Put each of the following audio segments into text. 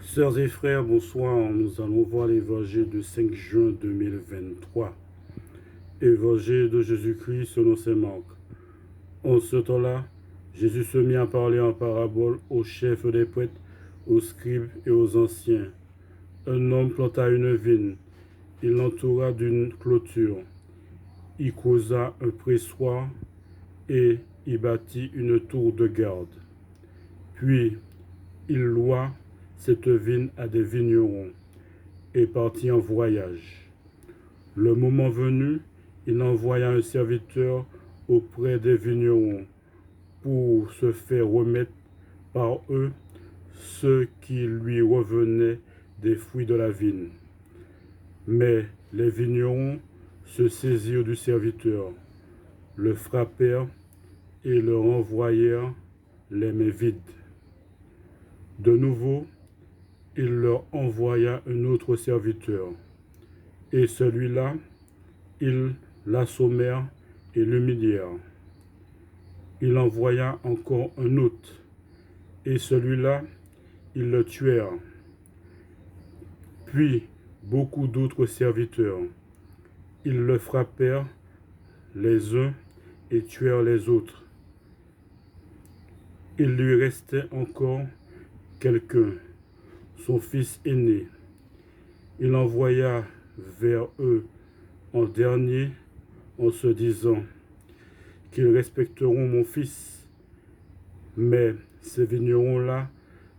Sœurs et frères, bonsoir. Nous allons voir l'évangile du 5 juin 2023. Évangile de Jésus-Christ selon saint Marc. En ce temps-là, Jésus se mit à parler en parabole aux chefs des prêtres, aux scribes et aux anciens. Un homme planta une vigne. Il l'entoura d'une clôture. Il creusa un pressoir et y bâtit une tour de garde. Puis il loua cette vigne à des vignerons et partit en voyage. Le moment venu, il envoya un serviteur auprès des vignerons pour se faire remettre par eux ce qui lui revenait des fruits de la vigne. Mais les vignerons se saisirent du serviteur, le frappèrent et le renvoyèrent les mains vides. De nouveau, il leur envoya un autre serviteur, et celui-là, ils l'assommèrent et l'humilièrent. Il envoya encore un autre, et celui-là, ils le tuèrent. Puis beaucoup d'autres serviteurs, ils le frappèrent les uns et tuèrent les autres. Il lui restait encore quelqu'un, son fils aîné. Il envoya vers eux en dernier en se disant qu'ils respecteront mon fils. Mais ces vignerons-là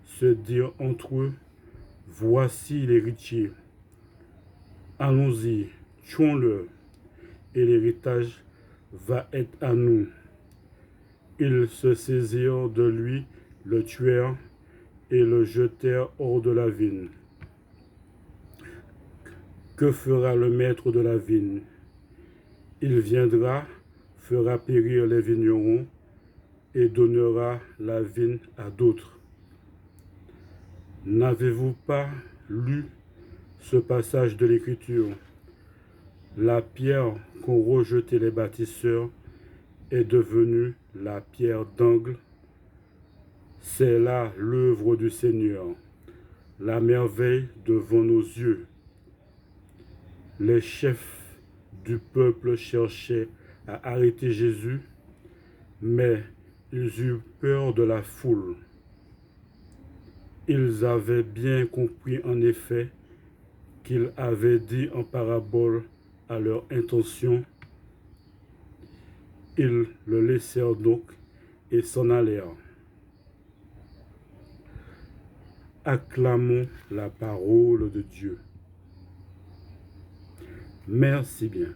se dirent entre eux, voici l'héritier. Allons-y, tuons-le, et l'héritage va être à nous. Ils se saisirent de lui, le tuèrent et le jetèrent hors de la vigne. Que fera le maître de la vigne? Il viendra, fera périr les vignerons et donnera la vigne à d'autres. N'avez-vous pas lu ce passage de l'Écriture? La pierre qu'ont rejetée les bâtisseurs est devenue la pierre d'angle. C'est là l'œuvre du Seigneur, la merveille devant nos yeux. Les chefs du peuple cherchaient à arrêter Jésus, mais ils eurent peur de la foule. Ils avaient bien compris en effet qu'il avait dit en parabole à leur intention. Ils le laissèrent donc et s'en allèrent. Acclamons la parole de Dieu. Merci bien.